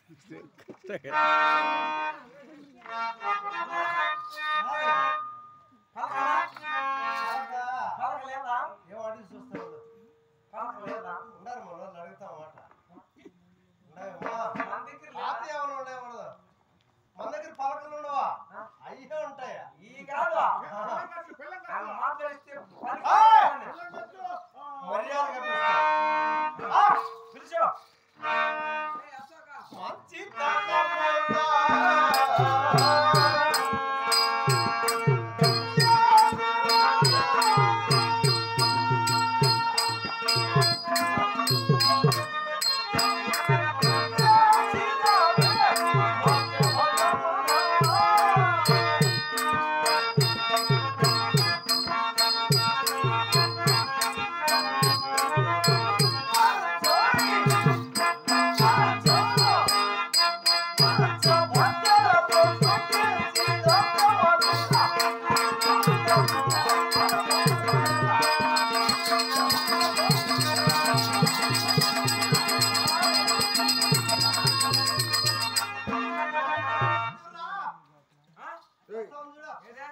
మన దగ్గర పలకలు ఉండవా? అయ్యే ఉంటాయా? ఈ కాదు మర్యాదగా పిలిచో మంచి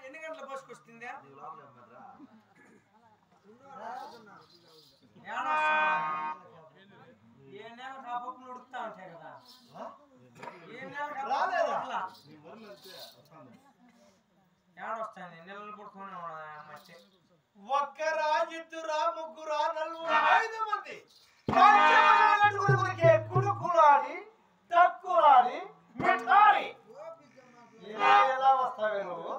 ఎన్ని గంటల బస్సుకు వస్తుంది? ఏ నెల కాపప్పుడు ఉడుకుతా ఉంటాయి కదా, ఏ నెల ఏడొస్తాయి నెలలు పుట్టుకుని మట్టి. ఒక్కరా, ఇద్దరా, ముగ్గురా, నలుగురా, 5 మంది కుడుకులాడి తక్కువలాడి మిఠాయి ఎలా వస్తావే నువ్వు?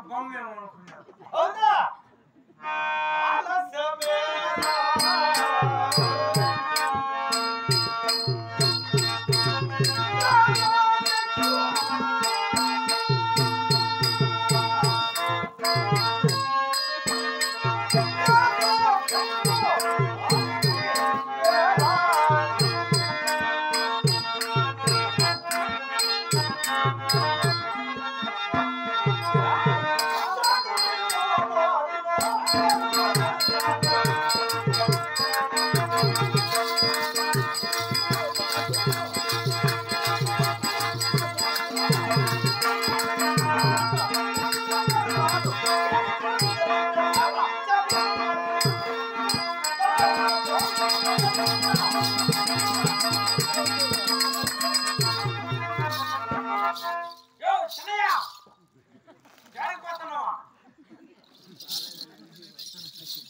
బొమ్మ అవునా?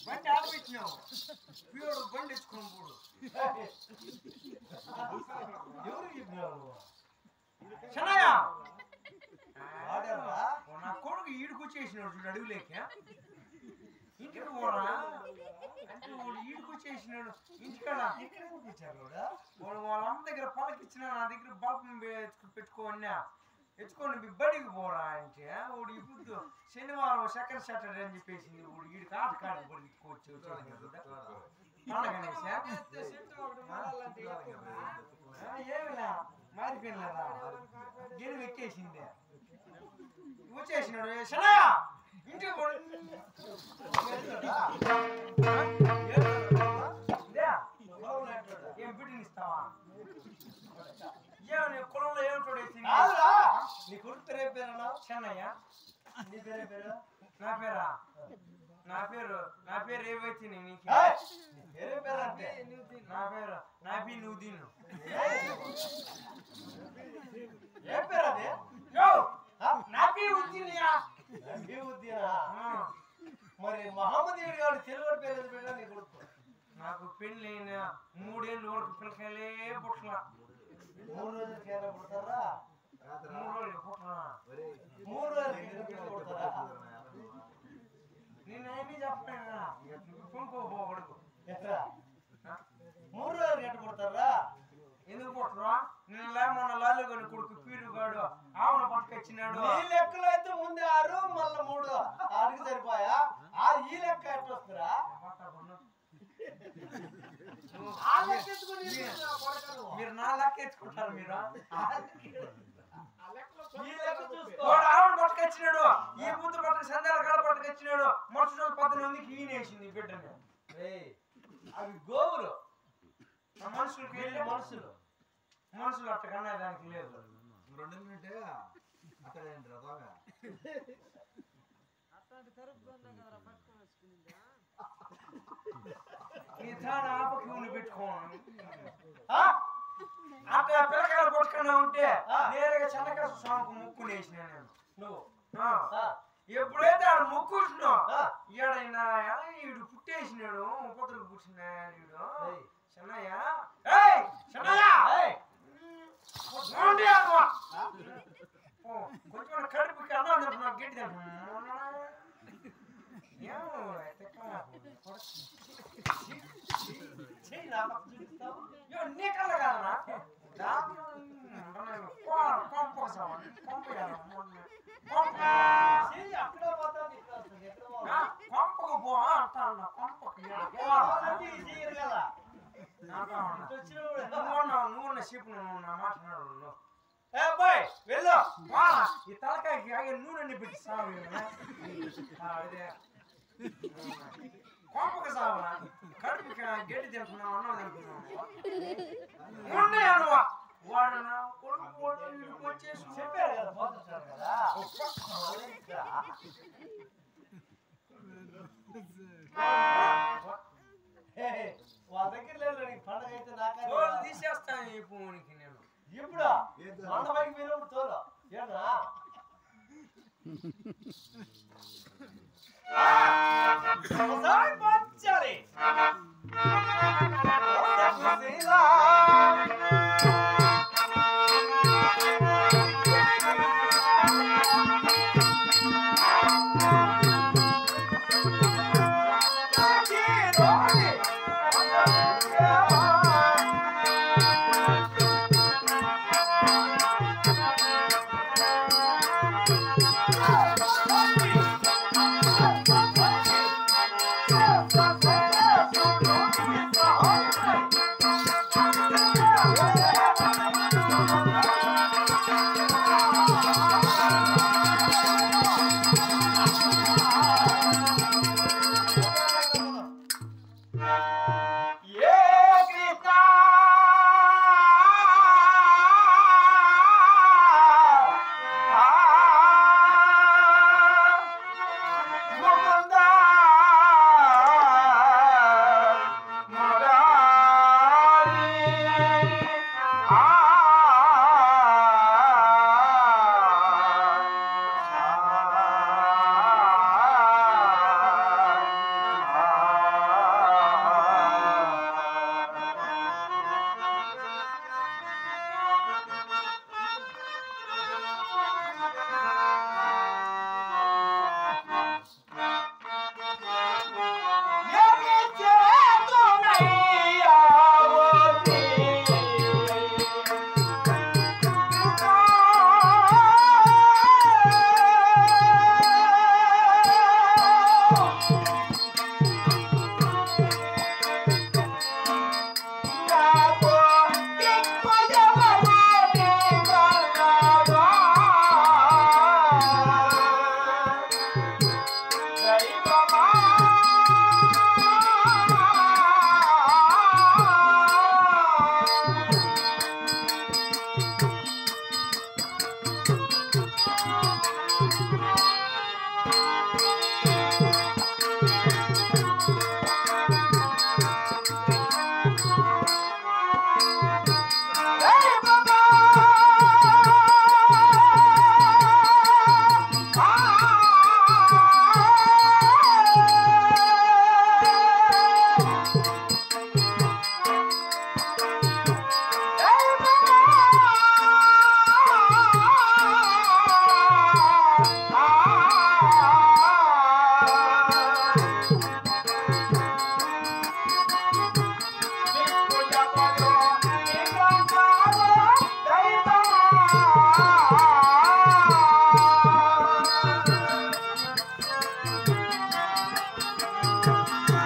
బండి ఆడబెట్టినావు, ప్యూర్ బండి ఎత్తుకుని పోడు. ఎవరు చెప్పినావు? చెన్నయ్య నా కొడుకు ఈడుకొచ్చేసినాడు చూడు, అడవిలేక ఇంటికి పోరా అంటే వాడు ఈడుకొచ్చేసినాడు. ఇంటికాడ వాడు వాళ్ళ అమ్మ దగ్గర పలకిచ్చిన, నా దగ్గర బాబు పెట్టుకోన్నా ఎత్తుకొని బడికి పోరా అంటే వాడు ఇప్పుడు శనివారం సెకండ్ సాటర్డే అని చెప్పేసింది. వాడు ఈడికి ఆట కాడికి పడుకోవచ్చు ఏమిలా మారిపోయినదా గిరి ఎక్కేసింది వచ్చేసినాడు. శనయ్య ఇంటికి ఏం బిడ్డని ఇస్తావా? ఏమని కులంలో ఏమిటోడు నీ కొడుకు పేరే పేరు చెన్నయ్య? నీ పేరే పేరు? నా పేరా? నా పేరు ఏవైతే నీకు పేరే పేరు అంటే నా పేరు నాబీ నూదీన్. ఏ పేరు అది? నాబీ ఉద్దీనియా? నాబీ ఉద్దీనా? మరి మహమ్మద్ గారు తెలుగు పేరు ఏది పెట్టా నీ కొడుకు? నాకు పెళ్ళి 3 ఏళ్ళ వరకు పిల్లకాయలే పుట్టలా. 3 రోజులకి పుడతారా? 3 రోజులు పుట్టరా? 3 రోజులకి పుడతారా? నేను ఏమీ చెప్పలేదా? కొనుక్కోబోకూడదు. 3 రోజులకి ఎట్ట పుడతారా? ఎందుకు పుట్టరా? నేను మొన్న లాలుగాని కొడుకు పీరుగాడు ఆవున పట్టుకొచ్చినాడు. ఈ లెక్కలో అయితే ముందు 6 మళ్ళీ 3 6కి సరిపోయా? ఈ లెక్క ఎట్లా వస్తారా? మీరు నా లెక్క ఎత్తుకుంటారు. మీరు ఆవును పట్టుకొచ్చి వచ్చినాడు ఈ బుద్ధ పట్టుకు సందేహాల కాడ పట్టుకు వచ్చినాడు మరుసటి రోజు 18 ఈయన వేసింది బిడ్డని అవి గోవులు మనుషులకి మనుషులు అట్ట కన్నా దానికి లేదు 2 మినిటే అక్కడ రథంగా నీ తాను ఆపకి ఉండి పెట్టుకోను అట్లా పిల్లకాయలు పట్టుకున్నా ఉంటే నేరుగా చెన్నకాసు స్వామికి ముక్కు వేసిన నేను నువ్వు ఎప్పుడైతే ఆడు ముక్కుంటున్నావు ఈడైనా ఈడు పుట్టేసినాడు ఉపద్రకు పుట్టినా ఈడు చెన్నయ్య చెన్నయ్య కొంచెం కడుపుకి అన్నం తింటున్నా గట్టి తింటున్నా నీ కళ్ళ కాదనా పంపకు పో అంటా నువ్వు చెప్పు నువ్వు నా మాట్లాడు వెళ్ళు ఈ తలకాయకి నూనె పెట్టి సాగు అదే కోపక సావరా కడుపుకి గడ్డి తింటున్నావు అన్నం తింటున్నావు వాడు నా కొడుకు వచ్చేసి చెప్పారు కదా పోతుంటారు కదా వాళ్ళ దగ్గర లేదు నీకు పండగ అయితే నాకే తీసేస్తాను ఈ పువ్వునికి నేను ఇప్పుడు వంద పైకి మీరు తోలు ఏనా